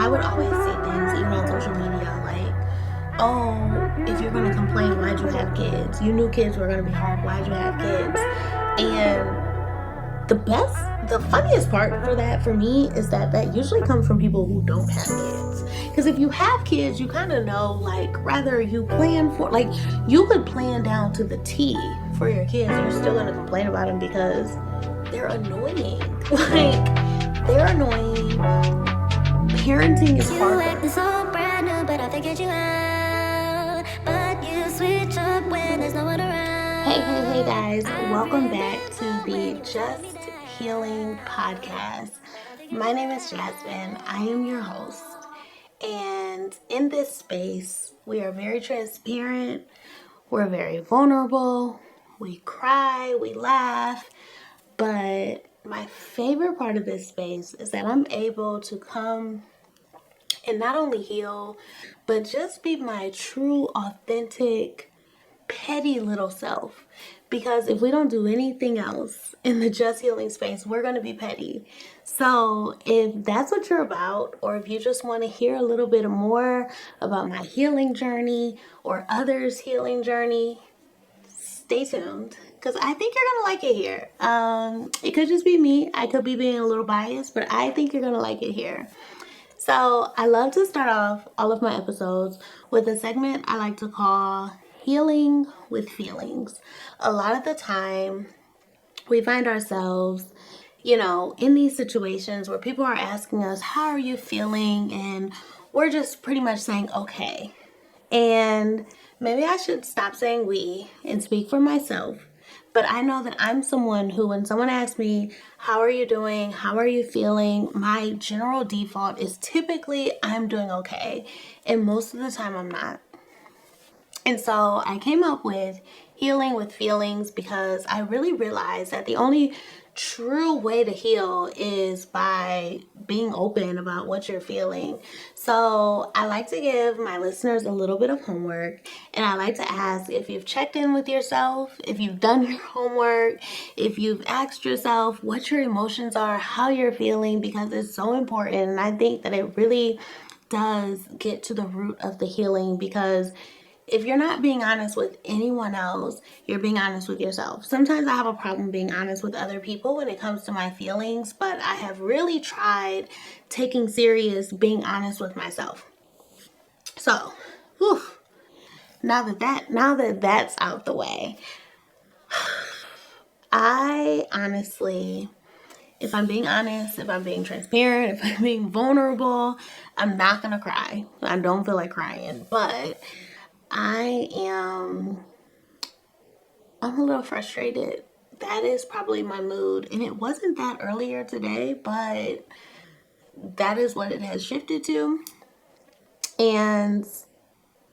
I would always see things, even on social media, like, oh, if you're going to complain, why'd you have kids? You knew kids were going to be hard. Why'd you have kids? And the funniest part for that for me is that usually comes from people who don't have kids. Because if you have kids, you kind of know, like, rather you plan for, like, you could plan down to the T for your kids, and you're still going to complain about them because they're annoying. Like, they're annoying. Parenting is hard. You acting so brand new, but I figured you out. But you switch up when there's no one around. Hey guys, welcome back to the Just Healing Podcast. My name is Jasmine. I am your host. And in this space, we are very transparent. We're very vulnerable. We cry, we laugh. But my favorite part of this space is that I'm able to come and not only heal, but just be my true, authentic, petty little self. Because if we don't do anything else in the Just Healing space, we're going to be petty. So if that's what you're about, or if you just want to hear a little bit more about my healing journey or others' healing journey, stay tuned. Because I think you're going to like it here. It could just be me. I could be being a little biased, but I think you're going to like it here. So I love to start off all of my episodes with a segment I like to call Healing with Feelings. A lot of the time, we find ourselves, in these situations where people are asking us, how are you feeling? And we're just pretty much saying, okay. And maybe I should stop saying we and speak for myself. But I know that I'm someone who, when someone asks me, how are you doing? How are you feeling? My general default is typically I'm doing okay. And most of the time I'm not. And so I came up with Healing with Feelings because I really realized that the only true way to heal is by being open about what you're feeling. So I like to give my listeners a little bit of homework, and I like to ask if you've checked in with yourself, if you've done your homework, if you've asked yourself what your emotions are, how you're feeling, because it's so important. And I think that it really does get to the root of the healing, because if you're not being honest with anyone else, you're being honest with yourself. Sometimes I have a problem being honest with other people when it comes to my feelings, but I have really tried taking serious being honest with myself. So, now that that's out the way, I honestly, if I'm being honest, if I'm being transparent, if I'm being vulnerable, I'm not gonna cry. I don't feel like crying, but I'm a little frustrated. That is probably my mood. And it wasn't that earlier today, but that is what it has shifted to. And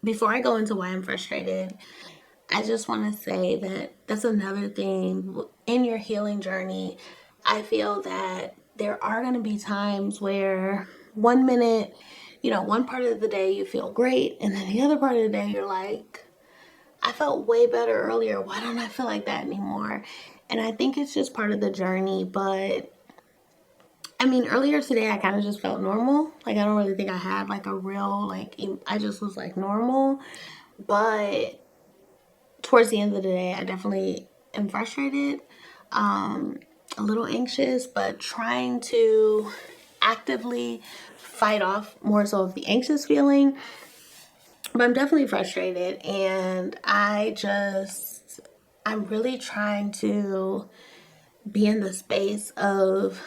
before I go into why I'm frustrated, I just want to say that that's another thing in your healing journey. I feel that there are going to be times where one minute, one part of the day you feel great, and then the other part of the day you're like, I felt way better earlier. Why don't I feel like that anymore? And I think it's just part of the journey. But I mean, earlier today, I kind of just felt normal. Like, I don't really think I had like a real, I just was like normal. But towards the end of the day, I definitely am frustrated, a little anxious, but trying to actively fight off more so of the anxious feeling. But I'm definitely frustrated, and I'm really trying to be in the space of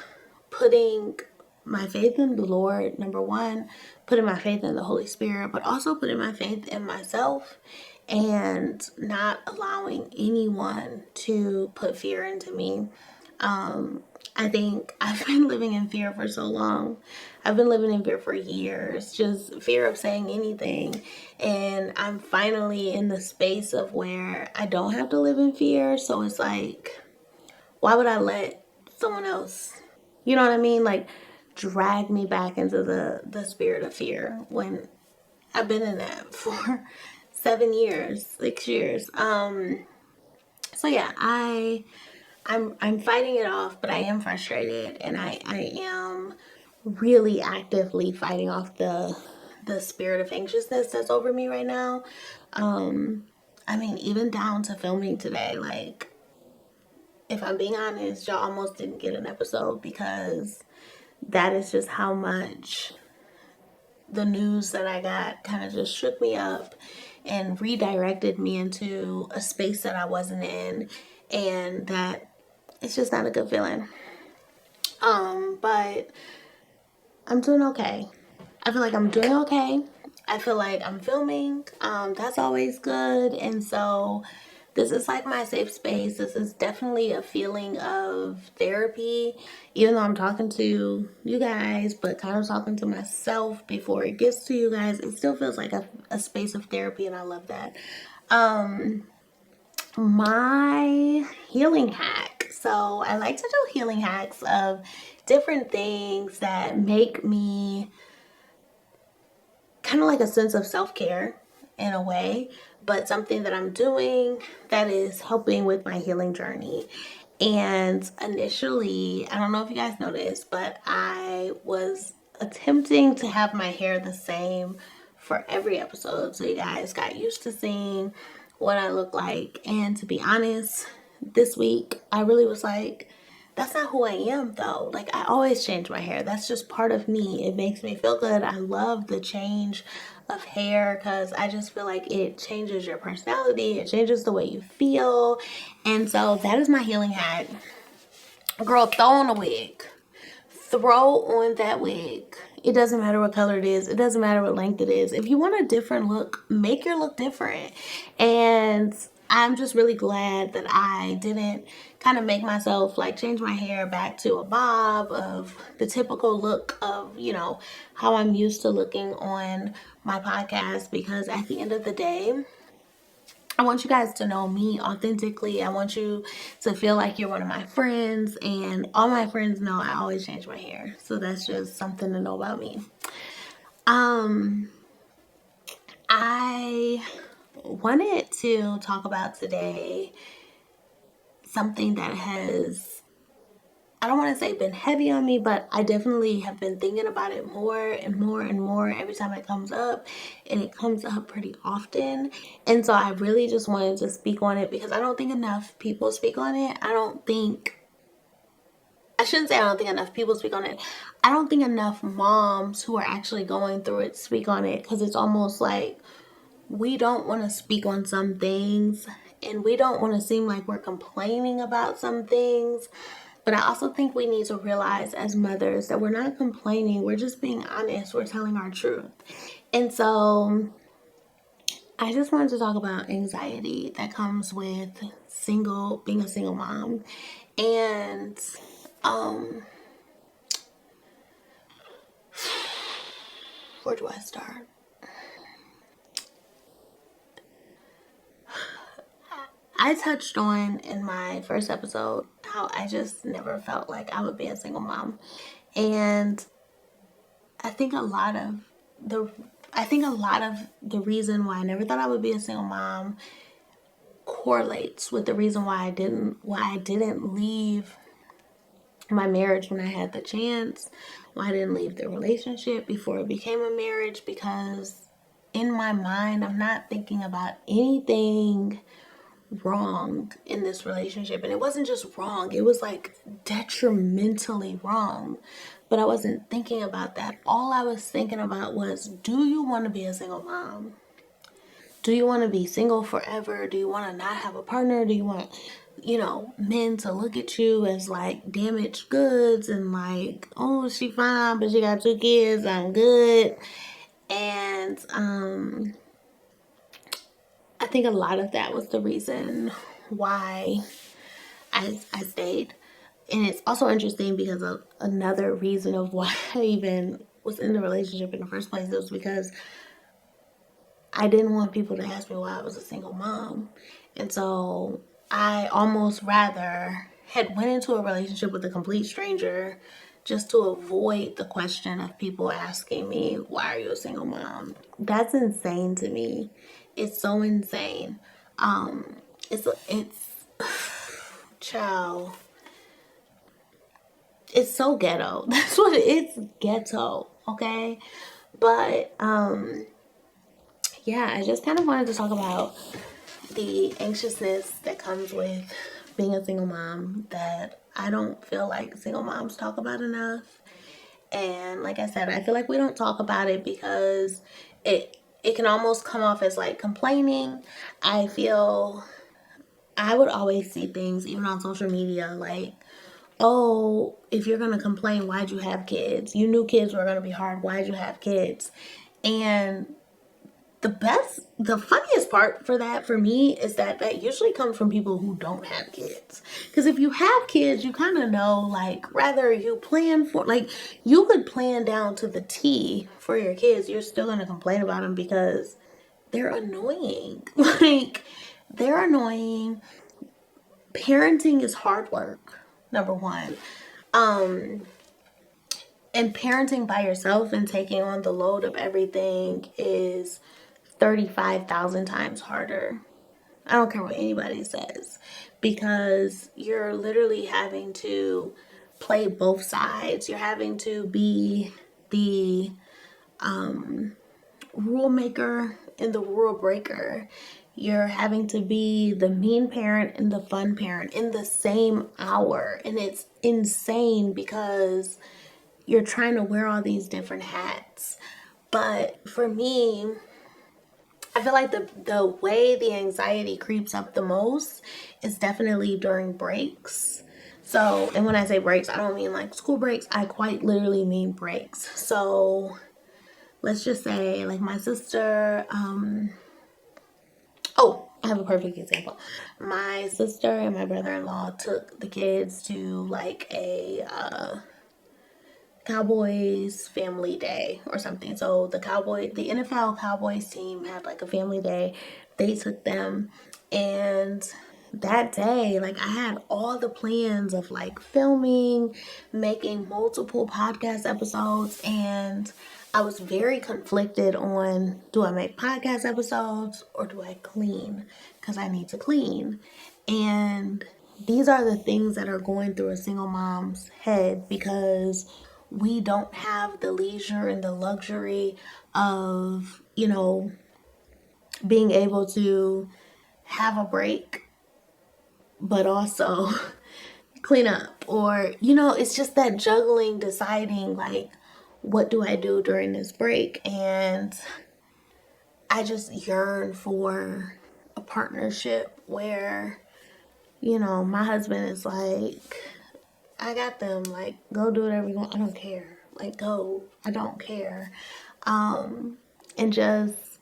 putting my faith in the Lord, number one, putting my faith in the Holy Spirit, but also putting my faith in myself and not allowing anyone to put fear into me. I think I've been living in fear for so long. I've been living in fear for years, just fear of saying anything. And I'm finally in the space of where I don't have to live in fear. So it's like, why would I let someone else, you know what I mean? Like, drag me back into the spirit of fear when I've been in that for 7 years, 6 years. So yeah, I'm fighting it off, but I am frustrated, and I am really actively fighting off the spirit of anxiousness that's over me right now. I mean, even down to filming today, like, if I'm being honest, y'all almost didn't get an episode because that is just how much the news that I got kind of just shook me up and redirected me into a space that I wasn't in, and that it's just not a good feeling. But I'm doing okay. I feel like I'm doing okay. I feel like I'm filming. That's always good. And so this is like my safe space. This is definitely a feeling of therapy, even though I'm talking to you guys, but kind of talking to myself before it gets to you guys. It still feels like a space of therapy, and I love that. My healing hack. So I like to do healing hacks of different things that make me kind of like a sense of self-care in a way, but something that I'm doing that is helping with my healing journey. And initially, I don't know if you guys noticed, but I was attempting to have my hair the same for every episode, so you guys got used to seeing what I look like. And to be honest, this week I really was like, that's not who I am though. Like, I always change my hair. That's just part of me. It makes me feel good. I love the change of hair because I just feel like it changes your personality. It changes the way you feel. And so that is my healing hack. Girl, throw on a wig. Throw on that wig. It doesn't matter what color it is. It doesn't matter what length it is. If you want a different look, make your look different. And I'm just really glad that I didn't kind of make myself like change my hair back to a bob of the typical look of, how I'm used to looking on my podcast, because at the end of the day, I want you guys to know me authentically. I want you to feel like you're one of my friends, and all my friends know I always change my hair. So that's just something to know about me. I wanted to talk about today something that has, I don't want to say been heavy on me, but I definitely have been thinking about it more and more and more every time it comes up, and it comes up pretty often. And so I really just wanted to speak on it because I don't think enough people speak on it. I shouldn't say I don't think enough people speak on it. I don't think enough moms who are actually going through it speak on it, because it's almost like we don't want to speak on some things, and we don't want to seem like we're complaining about some things. But I also think we need to realize as mothers that we're not complaining. We're just being honest. We're telling our truth. And so I just wanted to talk about anxiety that comes with being a single mom. And where do I start? I touched on in my first episode how I just never felt like I would be a single mom. And I think a lot of the reason why I never thought I would be a single mom correlates with the reason why I didn't leave my marriage when I had the chance, why I didn't leave the relationship before it became a marriage, because in my mind I'm not thinking about anything wrong in this relationship. And it wasn't just wrong, it was like detrimentally wrong. But I wasn't thinking about that. All I was thinking about was, do you want to be a single mom? Do you want to be single forever? Do you want to not have a partner? Do you want, men to look at you as like damaged goods and like, oh, she fine, but she got 2 kids, I'm good. And I think a lot of that was the reason why I stayed. And it's also interesting because of another reason of why I even was in the relationship in the first place was because I didn't want people to ask me why I was a single mom. And so I almost rather had went into a relationship with a complete stranger just to avoid the question of people asking me, why are you a single mom? That's insane to me. It's so insane. It's child. it's so ghetto. That's what it's ghetto, okay? But yeah, I just kind of wanted to talk about the anxiousness that comes with being a single mom that I don't feel like single moms talk about enough. And like I said, I feel like we don't talk about it because it can almost come off as like complaining. I feel I would always see things even on social media like, oh, if you're gonna complain, why'd you have kids? You knew kids were gonna be hard. Why'd you have kids? And the funniest part for that for me is that usually comes from people who don't have kids. Because if you have kids, you kind of know, like, rather you plan for, like, you could plan down to the T for your kids, you're still going to complain about them because they're annoying. Like, they're annoying. Parenting is hard work, number one. And parenting by yourself and taking on the load of everything is 35,000 times harder. I don't care what anybody says, because you're literally having to play both sides. You're having to be the rule maker and the rule breaker. You're having to be the mean parent and the fun parent in the same hour. And it's insane because you're trying to wear all these different hats. But for me, I feel like the way the anxiety creeps up the most is definitely during breaks. So, and when I say breaks, I don't mean like school breaks. I quite literally mean breaks. So, let's just say like my sister, oh, I have a perfect example. My sister and my brother-in-law took the kids to like a Cowboys family day or something. So the NFL Cowboys team had like a family day. They took them, and that day, like I had all the plans of like filming, making multiple podcast episodes, and I was very conflicted on, do I make podcast episodes or do I clean? Because I need to clean. And these are the things that are going through a single mom's head because we don't have the leisure and the luxury of, being able to have a break, but also clean up. Or, it's just that juggling, deciding, like, what do I do during this break? And I just yearn for a partnership where, my husband is like, I got them. Like, go do whatever you want. I don't care. Like, go. I don't care. And just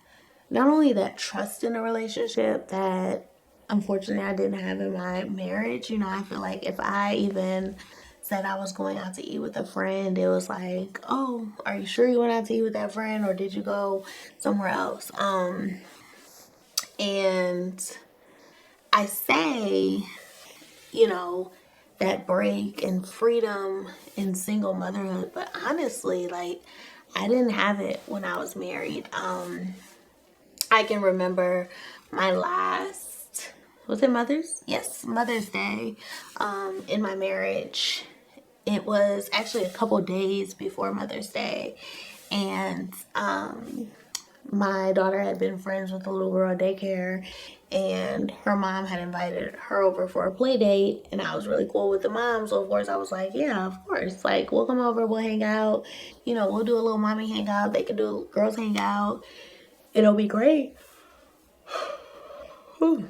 not only that trust in a relationship that unfortunately I didn't have in my marriage. I feel like if I even said I was going out to eat with a friend, it was like, oh, are you sure you went out to eat with that friend or did you go somewhere else? And I say, you know, that break and freedom in single motherhood. But honestly, like, I didn't have it when I was married. I can remember my last, was it Mother's? Yes, Mother's Day in my marriage. It was actually a couple days before Mother's Day. And my daughter had been friends with a little girl at daycare, and her mom had invited her over for a play date, and I was really cool with the mom, so of course I was like, yeah, of course, like, we'll come over, we'll hang out, we'll do a little mommy hangout, they can do a girls hangout, it'll be great. Whew.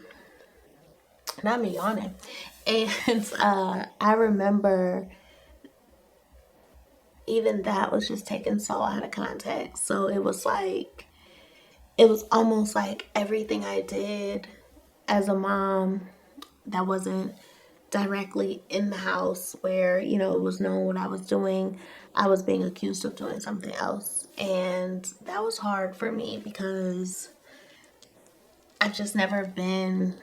Not me yawning. And I remember even that was just taken so out of context. So it was almost like everything I did as a mom that wasn't directly in the house where, it was known what I was doing, I was being accused of doing something else. And that was hard for me because I've just never been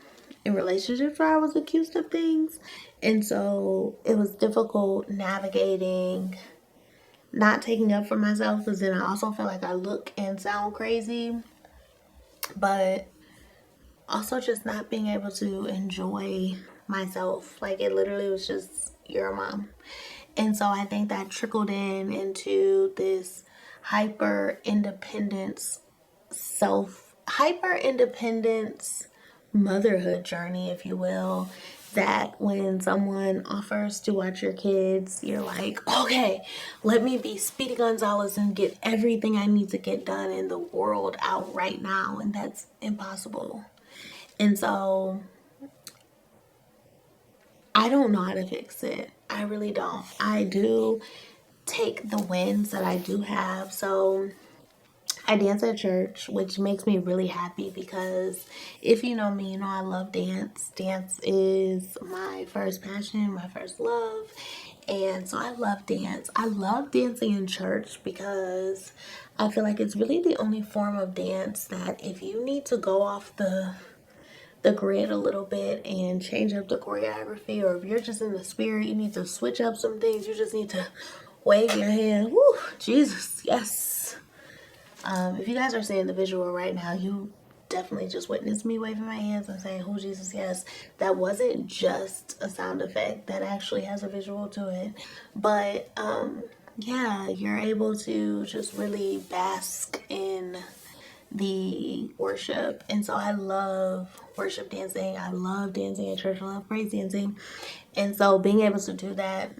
in relationships where I was accused of things. And so it was difficult navigating not taking up for myself because then I also feel like I look and sound crazy. But also just not being able to enjoy myself. Like, it literally was just, you're a mom. And so I think that trickled in into this hyper independence, hyper independence motherhood journey, if you will. That when someone offers to watch your kids, you're like, okay, let me be Speedy Gonzalez and get everything I need to get done in the world out right now. And that's impossible. And so I don't know how to fix it. I really don't. I do take the wins that I do have. So I dance at church, which makes me really happy because if you know me, you know I love dance. Dance is my first passion, my first love. And so I love dance. I love dancing in church because I feel like it's really the only form of dance that if you need to go off the grid a little bit and change up the choreography, or if you're just in the spirit, you need to switch up some things, you just need to wave your hand. Woo, Jesus, yes. If you guys are seeing the visual right now, you definitely just witnessed me waving my hands and saying, "Oh Jesus, yes." That wasn't just a sound effect. That actually has a visual to it. But yeah, you're able to just really bask in the worship. And so I love worship dancing. I love dancing at church. I love praise dancing. And so being able to do that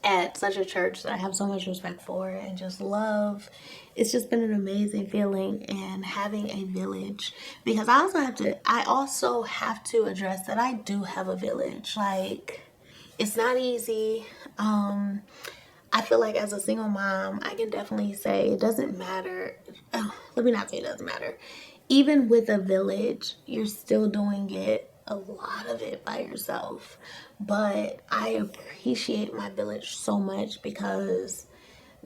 at such a church that I have so much respect for and just love. It's just been an amazing feeling, and having a village, because I also have to address that I do have a village. Like, it's not easy. I feel like as a single mom, I can definitely say it doesn't matter. Let me not say it doesn't matter. Even with a village, you're still doing it, a lot of it, by yourself. But I appreciate my village so much because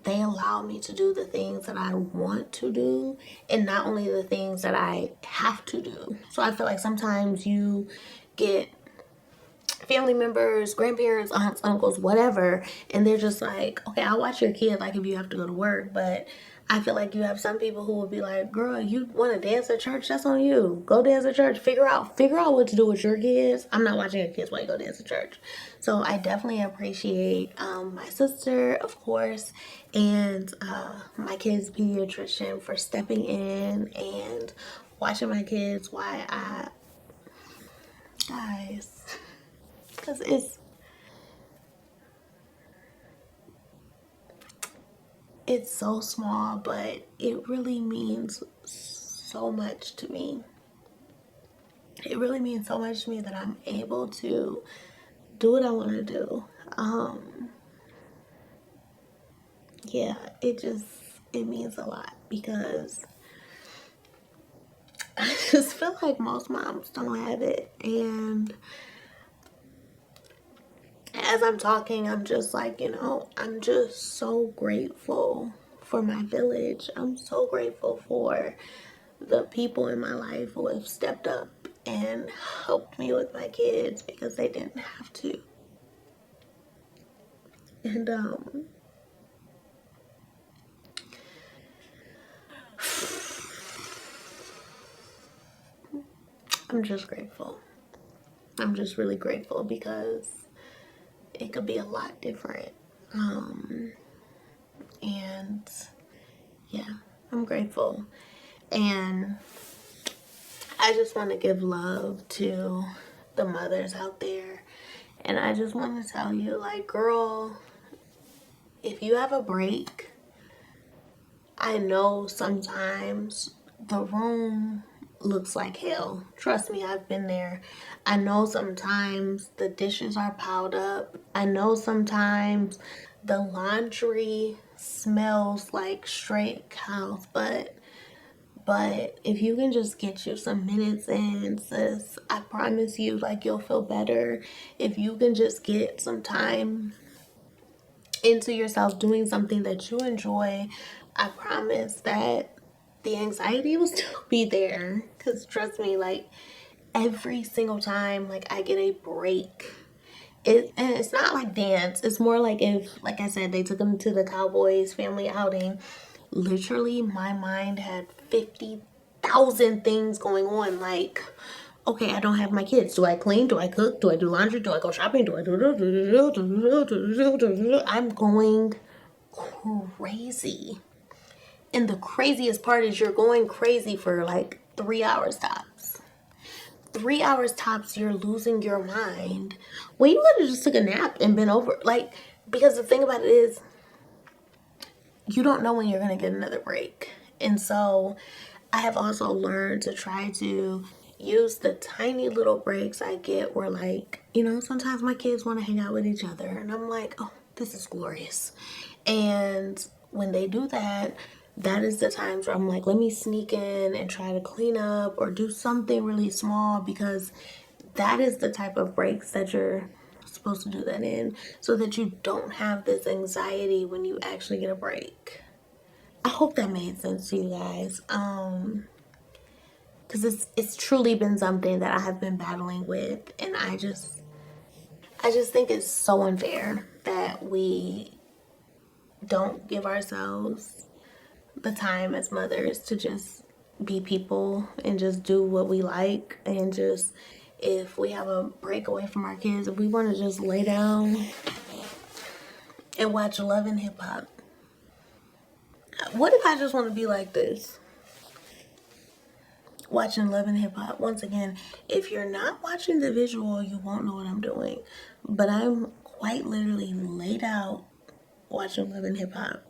they allow me to do the things that I want to do and not only the things that I have to do. So I feel like sometimes you get family members, grandparents, aunts, uncles, whatever, and they're just like, okay, I'll watch your kid, like if you have to go to work. But I feel like you have some people who will be like, girl, you want to dance at church? That's on you. Go dance at church. Figure out what to do with your kids. I'm not watching your kids while you go dance at church. So I definitely appreciate my sister, of course, and my kid's pediatrician for stepping in and watching my kids while guys, because it's so small, but it really means so much to me. It really means so much to me that I'm able to do what I want to do. Yeah, it means a lot because I just feel like most moms don't have it. And as I'm talking, I'm just like, I'm just so grateful for my village. I'm so grateful for the people in my life who have stepped up and helped me with my kids because they didn't have to. And I'm just grateful. I'm just really grateful because it could be a lot different. And yeah, I'm grateful. And I just want to give love to the mothers out there. And I just want to tell you, like, girl, if you have a break, I know sometimes the room looks like hell. Trust me, I've been there. I know sometimes the dishes are piled up. I know sometimes the laundry smells like straight cows, but if you can just get you some minutes in, sis, I promise you, like, you'll feel better. If you can just get some time into yourself doing something that you enjoy, I promise that the anxiety will still be there. Because trust me, like, every single time, like, I get a break, and it's not like dance. It's more like if, like I said, they took them to the Cowboys family outing. Literally, my mind had 50,000 things going on. Like, okay, I don't have my kids. Do I clean? Do I cook? Do I do laundry? Do I go shopping? Do I do? I'm going crazy. And the craziest part is you're going crazy for like 3 hours tops. 3 hours tops, you're losing your mind. Well, you could have just took a nap and been over. Like, because the thing about it is, you don't know when you're going to get another break. And so I have also learned to try to use the tiny little breaks I get where, like, sometimes my kids want to hang out with each other. And I'm like, oh, this is glorious. And when they do that, that is the times where I'm like, let me sneak in and try to clean up or do something really small, because that is the type of breaks that you're supposed to do that in, so that you don't have this anxiety when you actually get a break. I hope that made sense to you guys. Because it's truly been something that I have been battling with, and I just think it's so unfair that we don't give ourselves the time as mothers to just be people and just do what we like, and just, if we have a break away from our kids, if we want to just lay down and watch Love and Hip Hop. What if I just want to be like this? Watching Love and Hip Hop. Once again, if you're not watching the visual, you won't know what I'm doing. But I'm quite literally laid out watching Love and Hip Hop.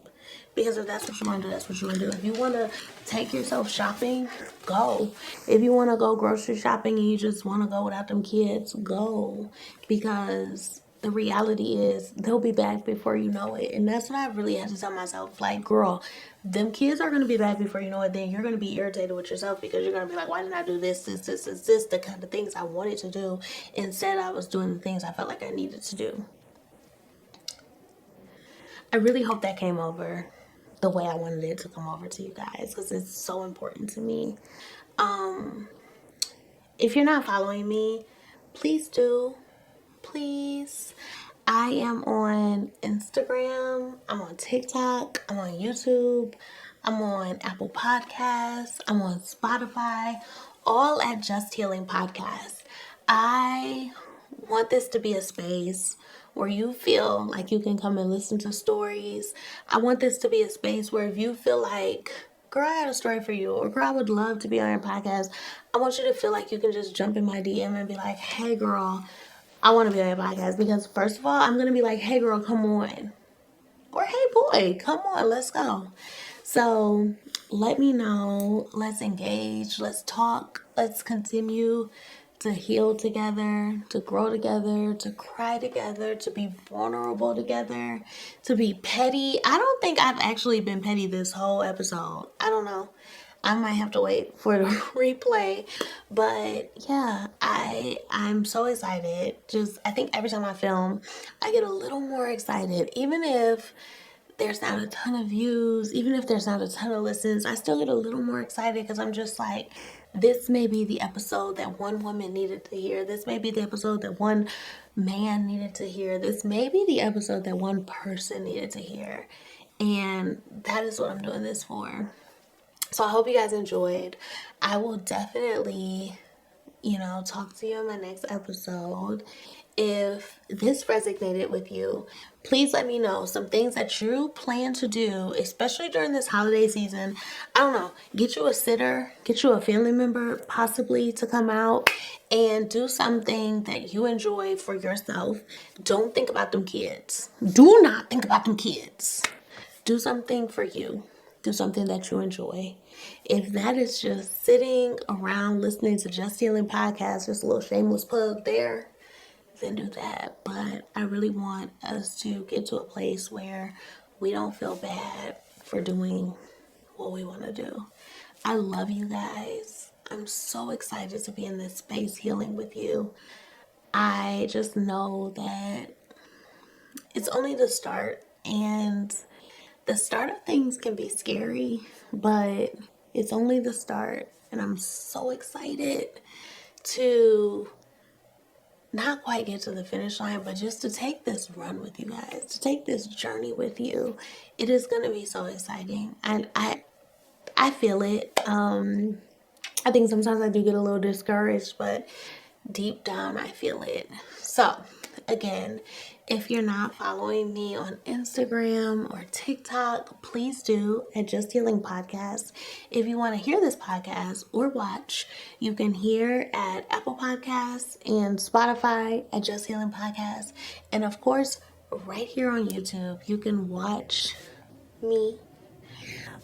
Because if that's what you want to do, that's what you want to do. If you want to take yourself shopping, go. If you want to go grocery shopping and you just want to go without them kids, go. Because the reality is they'll be back before you know it. And that's what I really had to tell myself. Like, girl, them kids are going to be back before you know it. Then you're going to be irritated with yourself, because you're going to be like, why didn't I do this, the kind of things I wanted to do. Instead, I was doing the things I felt like I needed to do. I really hope that came over the way I wanted it to come over to you guys, because it's so important to me. If you're not following me, please do. Please. I am on Instagram. I'm on TikTok. I'm on YouTube. I'm on Apple Podcasts. I'm on Spotify. All at Just Healing Podcast. I want this to be a space where you feel like you can come and listen to stories. I want this to be a space where if you feel like, girl, I had a story for you, or girl, I would love to be on your podcast, I want you to feel like you can just jump in my DM and be like, hey, girl, I want to be on your podcast. Because first of all, I'm going to be like, hey, girl, come on. Or hey, boy, come on, let's go. So let me know. Let's engage. Let's talk. Let's continue to heal together, to grow together, to cry together, to be vulnerable together, to be petty. I don't think I've actually been petty this whole episode. I don't know. I might have to wait for the replay. But yeah, I'm so excited. I think every time I film, I get a little more excited. Even if there's not a ton of views, even if there's not a ton of listens, I still get a little more excited, because I'm just like, this may be the episode that one woman needed to hear. This may be the episode that one man needed to hear. This may be the episode that one person needed to hear. And that is what I'm doing this for. So I hope you guys enjoyed. I will definitely, talk to you in my next episode. If this resonated with you, please let me know some things that you plan to do, especially during this holiday season. I don't know, get you a sitter, get you a family member possibly to come out and do something that you enjoy for yourself. Don't think about them kids. Do not think about them kids. Do something for you. Do something that you enjoy. If that is just sitting around listening to Just Healing Podcast, just a little shameless plug there, then do that. But I really want us to get to a place where we don't feel bad for doing what we want to do. I love you guys. I'm so excited to be in this space healing with you. I just know that it's only the start, and the start of things can be scary, but it's only the start. And I'm so excited to not quite get to the finish line, but just to take this run with you guys, to take this journey with you. It is going to be so exciting. And I feel it. I think sometimes I do get a little discouraged, but deep down I feel it. So, again, if you're not following me on Instagram or TikTok, please do at Just Healing Podcast. If you want to hear this podcast or watch, you can hear at Apple Podcasts and Spotify at Just Healing Podcast. And of course, right here on YouTube, you can watch me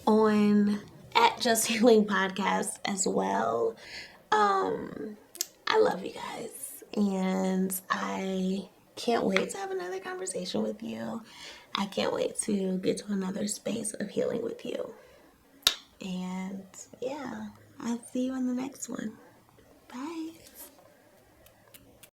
on at Just Healing Podcast as well. I love you guys, and I can't wait to have another conversation with you. I can't wait to get to another space of healing with you. And yeah, I'll see you in the next one. Bye.